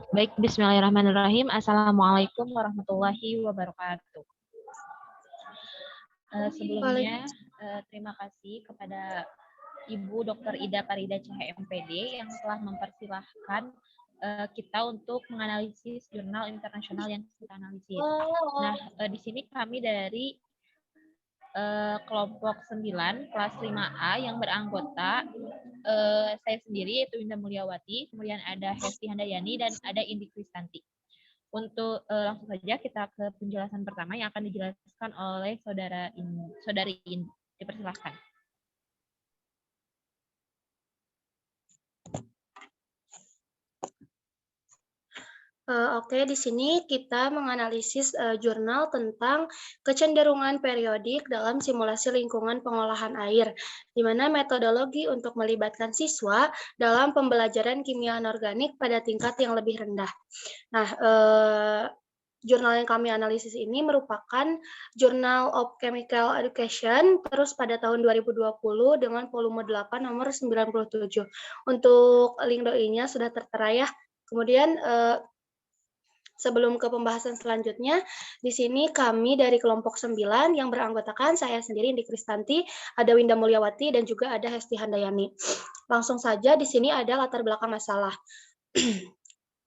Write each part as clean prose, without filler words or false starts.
Baik, bismillahirrahmanirrahim. Assalamualaikum warahmatullahi wabarakatuh. Sebelumnya, terima kasih kepada Ibu Dr. Ida Farida CHMPD yang telah mempersilahkan kita untuk menganalisis jurnal internasional yang kita analisis. Nah, di sini kami dari kelompok 9, kelas 5A yang beranggota saya sendiri, yaitu Winda Mulyawati, kemudian ada Hesti Handayani, dan ada Indi Kristanti. Untuk langsung saja kita ke penjelasan pertama yang akan dijelaskan oleh saudari Indi. Dipersilahkan. Oke, di sini kita menganalisis jurnal tentang kecenderungan periodik dalam simulasi lingkungan pengolahan air, di mana metodologi untuk melibatkan siswa dalam pembelajaran kimia anorganik pada tingkat yang lebih rendah. Nah, jurnal yang kami analisis ini merupakan Journal of Chemical Education, terus pada tahun 2020 dengan volume 8 nomor 97. Untuk link doi-nya sudah tertera ya. Kemudian sebelum ke pembahasan selanjutnya, di sini kami dari kelompok 9 yang beranggotakan saya sendiri, Indi Kristanti, ada Winda Mulyawati, dan juga ada Hesti Handayani. Langsung saja di sini ada latar belakang masalah.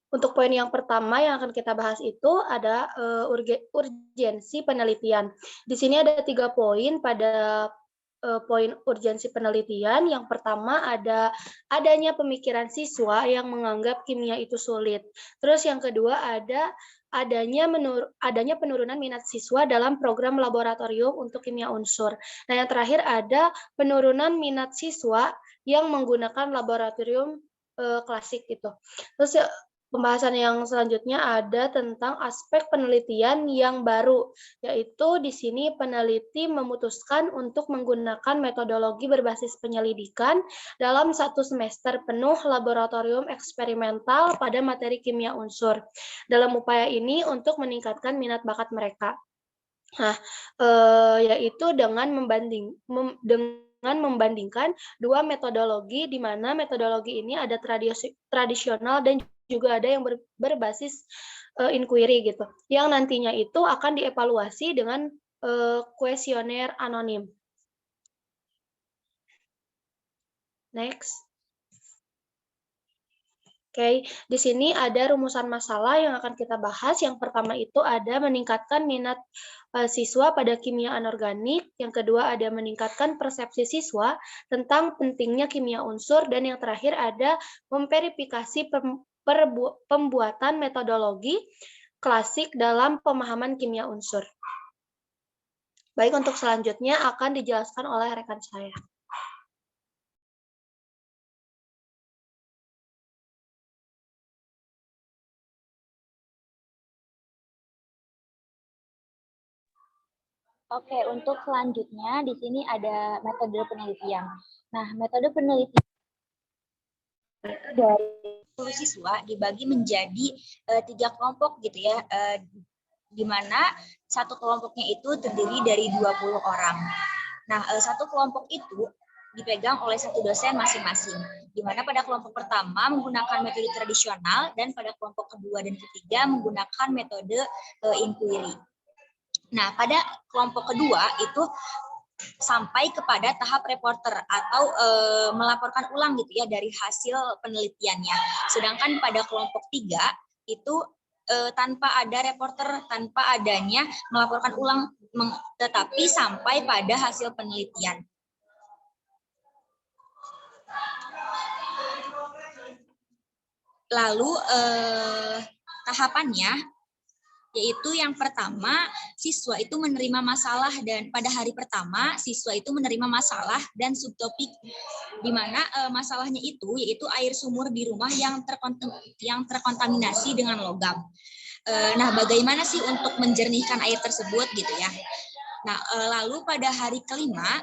Untuk poin yang pertama yang akan kita bahas itu ada urgensi penelitian. Di sini ada 3 poin pada poin urgensi penelitian. Yang pertama ada adanya pemikiran siswa yang menganggap kimia itu sulit. Terus yang kedua ada adanya penurunan minat siswa dalam program laboratorium untuk kimia unsur. Nah, yang terakhir ada penurunan minat siswa yang menggunakan laboratorium klasik gitu. Terus pembahasan yang selanjutnya ada tentang aspek penelitian yang baru, yaitu di sini peneliti memutuskan untuk menggunakan metodologi berbasis penyelidikan dalam 1 semester penuh laboratorium eksperimental pada materi kimia unsur. Dalam upaya ini untuk meningkatkan minat bakat mereka. Nah, yaitu dengan membandingkan 2 metodologi, di mana metodologi ini ada tradisional dan juga ada yang berbasis inquiry gitu, yang nantinya itu akan dievaluasi dengan kuesioner anonim. Next. Oke, di sini ada rumusan masalah yang akan kita bahas. Yang pertama itu ada meningkatkan minat siswa pada kimia anorganik. Yang kedua ada meningkatkan persepsi siswa tentang pentingnya kimia unsur. Dan yang terakhir ada memverifikasi pembuatan metodologi klasik dalam pemahaman kimia unsur. Baik, untuk selanjutnya akan dijelaskan oleh rekan saya. Oke, untuk selanjutnya di sini ada metode penelitian. Nah, metode penelitian itu dari siswa dibagi menjadi 3 kelompok gitu ya, di mana satu kelompoknya itu terdiri dari 20 orang. Nah, satu kelompok itu dipegang oleh satu dosen masing-masing, di mana pada kelompok pertama menggunakan metode tradisional dan pada kelompok kedua dan ketiga menggunakan metode inquiry. Nah, pada kelompok kedua itu sampai kepada tahap reporter atau melaporkan ulang gitu ya dari hasil penelitiannya. Sedangkan pada kelompok 3 itu tanpa ada reporter, tanpa adanya melaporkan ulang, tetapi sampai pada hasil penelitian. Lalu tahapannya yaitu yang pertama, siswa itu menerima masalah, dan pada hari pertama siswa itu menerima masalah dan subtopik, di mana masalahnya itu yaitu air sumur di rumah yang terkontaminasi dengan logam. Nah, bagaimana sih untuk menjernihkan air tersebut gitu ya. Nah, lalu pada hari kelima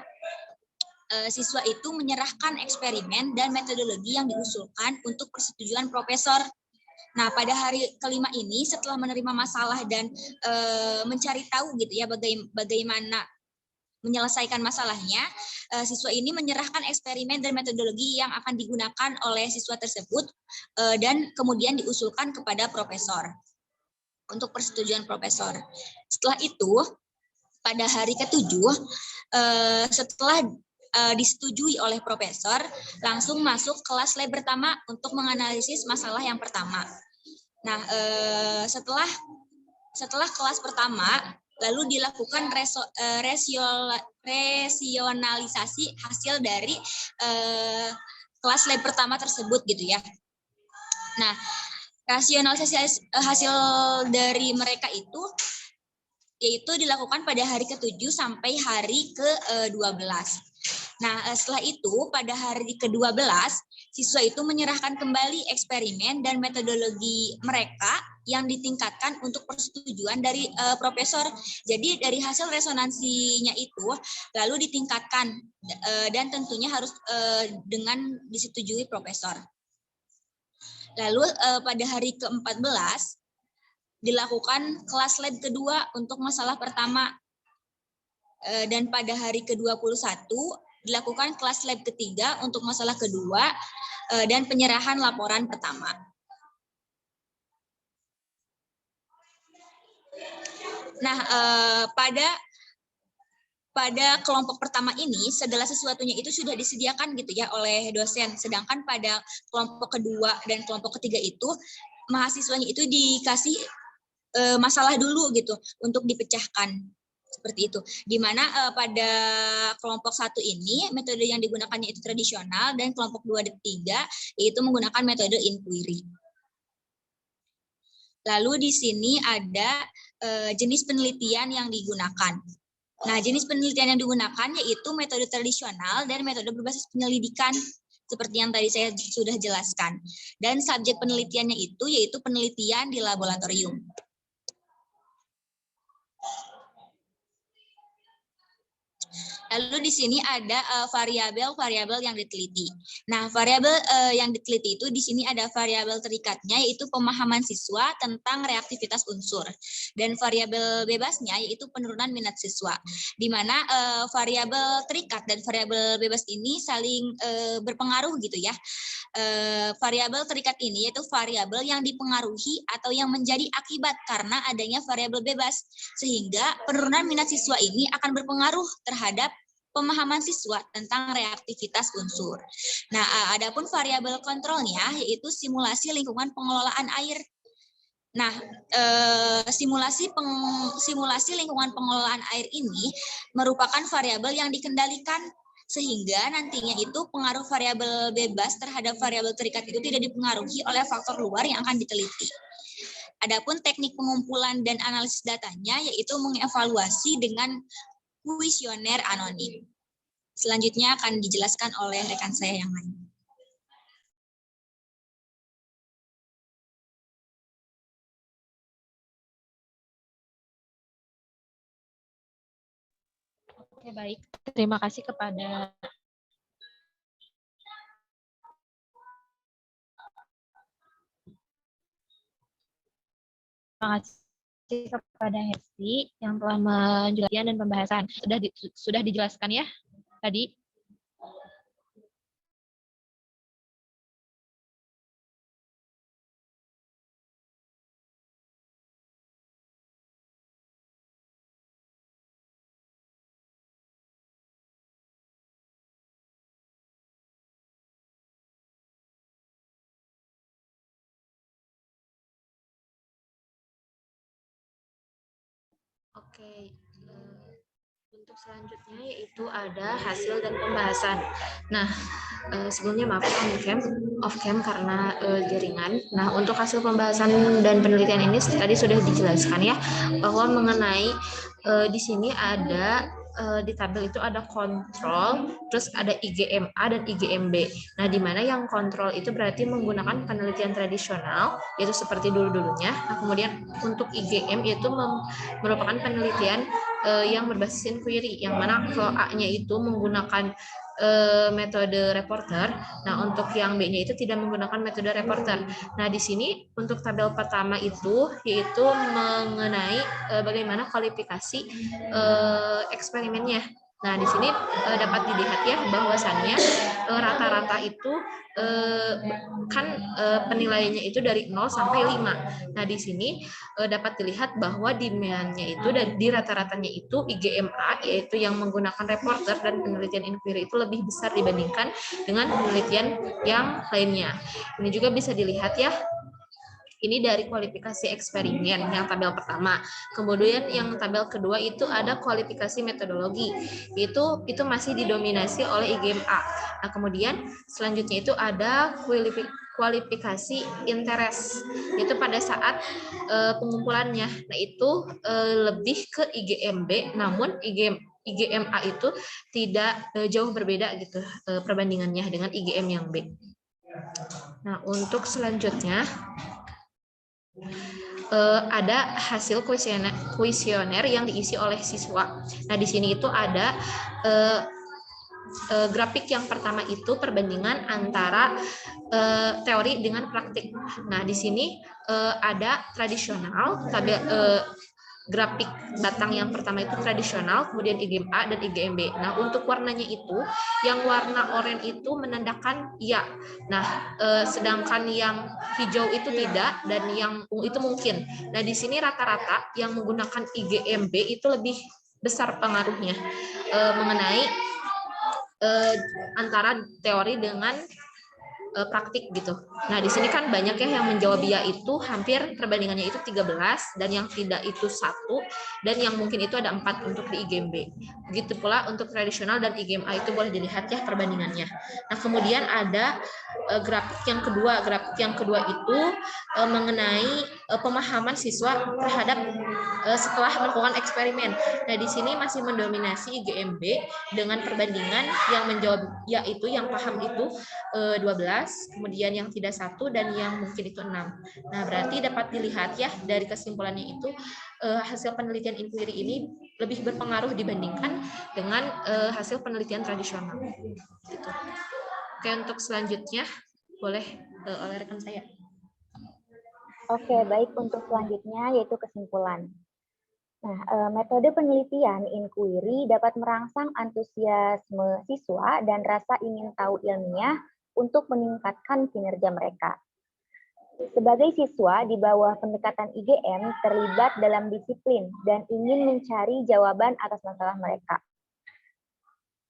siswa itu menyerahkan eksperimen dan metodologi yang diusulkan untuk persetujuan profesor. Nah, pada hari kelima ini setelah menerima masalah dan mencari tahu gitu ya bagaimana menyelesaikan masalahnya, siswa ini menyerahkan eksperimen dan metodologi yang akan digunakan oleh siswa tersebut dan kemudian diusulkan kepada profesor untuk persetujuan profesor. Setelah itu, pada hari ke-7, setelah disetujui oleh profesor, langsung masuk kelas lab pertama untuk menganalisis masalah yang pertama. Nah, setelah kelas pertama, lalu dilakukan rasionalisasi hasil dari kelas lab pertama tersebut gitu ya. Nah, rasionalisasi hasil dari mereka itu yaitu dilakukan pada hari ke-7 sampai hari ke-12. Nah, setelah itu pada hari ke-12, siswa itu menyerahkan kembali eksperimen dan metodologi mereka yang ditingkatkan untuk persetujuan dari profesor. Jadi dari hasil resonansinya itu lalu ditingkatkan dan tentunya harus dengan disetujui profesor. Lalu pada hari ke-14 dilakukan kelas lab kedua untuk masalah pertama. Dan pada hari ke-21 dilakukan kelas lab ketiga untuk masalah kedua dan penyerahan laporan pertama. Nah, pada kelompok pertama ini segala sesuatunya itu sudah disediakan gitu ya oleh dosen. Sedangkan pada kelompok kedua dan kelompok ketiga itu mahasiswanya itu dikasih masalah dulu gitu untuk dipecahkan seperti itu. Di mana pada kelompok 1 ini metode yang digunakannya itu tradisional dan kelompok 2 dan 3 yaitu menggunakan metode inquiry. Lalu di sini ada jenis penelitian yang digunakan. Nah, jenis penelitian yang digunakan yaitu metode tradisional dan metode berbasis penyelidikan seperti yang tadi saya sudah jelaskan. Dan subjek penelitiannya itu yaitu penelitian di laboratorium. Lalu di sini ada variabel-variabel yang diteliti. Nah, variabel yang diteliti itu di sini ada variabel terikatnya yaitu pemahaman siswa tentang reaktivitas unsur dan variabel bebasnya yaitu penurunan minat siswa. Di mana variabel terikat dan variabel bebas ini saling berpengaruh gitu ya. Variabel terikat ini yaitu variabel yang dipengaruhi atau yang menjadi akibat karena adanya variabel bebas sehingga penurunan minat siswa ini akan berpengaruh terhadap pemahaman siswa tentang reaktivitas unsur. Nah, adapun variabel kontrolnya yaitu simulasi lingkungan pengelolaan air. Nah, simulasi lingkungan pengelolaan air ini merupakan variabel yang dikendalikan sehingga nantinya itu pengaruh variabel bebas terhadap variabel terikat itu tidak dipengaruhi oleh faktor luar yang akan diteliti. Adapun teknik pengumpulan dan analisis datanya yaitu mengevaluasi dengan kuesioner anonim. Selanjutnya akan dijelaskan oleh rekan saya yang lain. Oke, baik. Terima kasih kepada Hesti yang telah menjelaskan dan pembahasan. Sudah dijelaskan ya tadi? Oke, untuk selanjutnya yaitu ada hasil dan pembahasan. Nah, sebelumnya maaf off cam karena jaringan. Nah, untuk hasil pembahasan dan penelitian ini tadi sudah dijelaskan ya bahwa mengenai di sini ada di tabel itu ada kontrol, terus ada IGMA dan IGMB. Nah, di mana yang kontrol itu berarti menggunakan penelitian tradisional, yaitu seperti dulu-dulunya. Nah, kemudian untuk IGM itu merupakan penelitian yang berbasis inquiry, yang mana kalau A-nya itu menggunakan metode reporter. Nah, untuk yang B-nya itu tidak menggunakan metode reporter. Nah, di sini untuk tabel pertama itu yaitu mengenai bagaimana kualifikasi eksperimennya. Nah, di sini dapat dilihat ya bahwasannya rata-rata itu kan penilaiannya itu dari 0 sampai 5. Nah, di sini dapat dilihat bahwa demand-nya itu di rata-ratanya itu IGMA, yaitu yang menggunakan reporter dan penelitian inquiry itu lebih besar dibandingkan dengan penelitian yang lainnya. Ini juga bisa dilihat ya. Ini dari kualifikasi eksperimen yang tabel pertama. Kemudian yang tabel kedua itu ada kualifikasi metodologi. Itu masih didominasi oleh IGMA. Nah, kemudian selanjutnya itu ada kualifikasi interest. Itu pada saat pengumpulannya. Nah, itu lebih ke IGMB, namun IGMA itu tidak jauh berbeda gitu perbandingannya dengan IGM yang B. Nah, untuk selanjutnya ada hasil kuesioner yang diisi oleh siswa. Nah, di sini itu ada grafik yang pertama itu perbandingan antara teori dengan praktik. Nah, di sini ada tradisional, grafik batang yang pertama itu tradisional, kemudian IGMA dan IGMB. Nah, untuk warnanya itu, yang warna oranye itu menandakan iya. Nah, sedangkan yang hijau itu tidak, dan yang ungu itu mungkin. Nah, di sini rata-rata yang menggunakan IGMB itu lebih besar pengaruhnya mengenai antara teori dengan praktik gitu. Nah, di sini kan banyak ya yang menjawab ya itu hampir perbandingannya itu 13 dan yang tidak itu 1 dan yang mungkin itu ada 4 untuk di IGMB. Begitu pula untuk tradisional dan IGMA itu boleh dilihat ya perbandingannya. Nah, kemudian ada grafik yang kedua. Grafik yang kedua itu mengenai pemahaman siswa terhadap setelah melakukan eksperimen. Nah, di sini masih mendominasi IGMB dengan perbandingan yang menjawab ya itu, yang paham itu 12, kemudian yang tidak 1, dan yang mungkin itu 6. Nah, berarti dapat dilihat ya dari kesimpulannya itu hasil penelitian inquiry ini lebih berpengaruh dibandingkan dengan hasil penelitian tradisional. Gitu. Oke, untuk selanjutnya boleh oleh rekan saya. Oke, baik, untuk selanjutnya yaitu kesimpulan. Nah, metode penelitian inquiry dapat merangsang antusiasme siswa dan rasa ingin tahu ilmiah untuk meningkatkan kinerja mereka. Sebagai siswa di bawah pendekatan IGM terlibat dalam disiplin dan ingin mencari jawaban atas masalah mereka.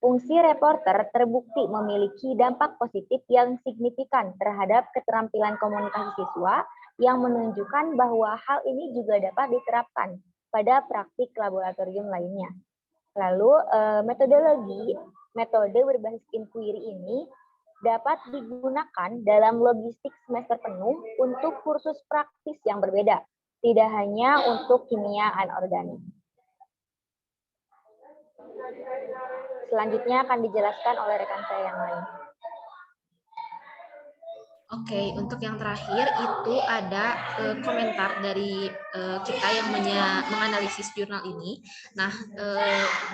Fungsi reporter terbukti memiliki dampak positif yang signifikan terhadap keterampilan komunikasi siswa yang menunjukkan bahwa hal ini juga dapat diterapkan pada praktik laboratorium lainnya. Lalu, metode berbasis inquiry ini dapat digunakan dalam logistik semester penuh untuk kursus praktis yang berbeda, tidak hanya untuk kimia anorganik. Selanjutnya akan dijelaskan oleh rekan saya yang lain. Oke, untuk yang terakhir itu ada komentar dari kita yang menganalisis jurnal ini. Nah,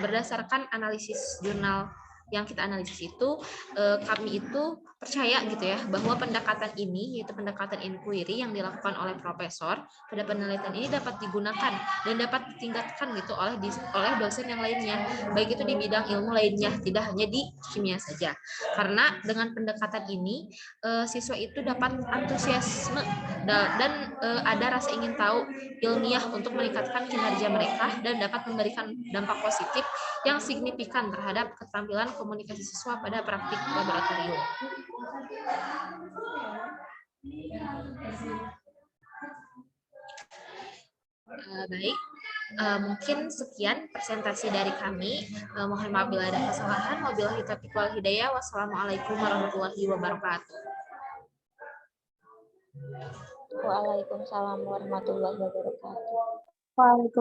berdasarkan analisis jurnal yang kita analisis itu, kami itu percaya gitu ya bahwa pendekatan ini, yaitu pendekatan inquiry yang dilakukan oleh profesor pada penelitian ini dapat digunakan dan dapat ditingkatkan gitu oleh dosen yang lainnya, baik itu di bidang ilmu lainnya, tidak hanya di kimia saja. Karena dengan pendekatan ini siswa itu dapat antusiasme dan ada rasa ingin tahu ilmiah untuk meningkatkan kinerja mereka dan dapat memberikan dampak positif yang signifikan terhadap keterampilan komunikasi siswa pada praktik laboratorium. Baik, mungkin sekian presentasi dari kami. Mohon maaf bila ada kesalahan. Wabillahi taufiq wal hidayah. Wassalamualaikum warahmatullahi wabarakatuh. Waalaikumsalam warahmatullahi wabarakatuh. Waalaikumsalam.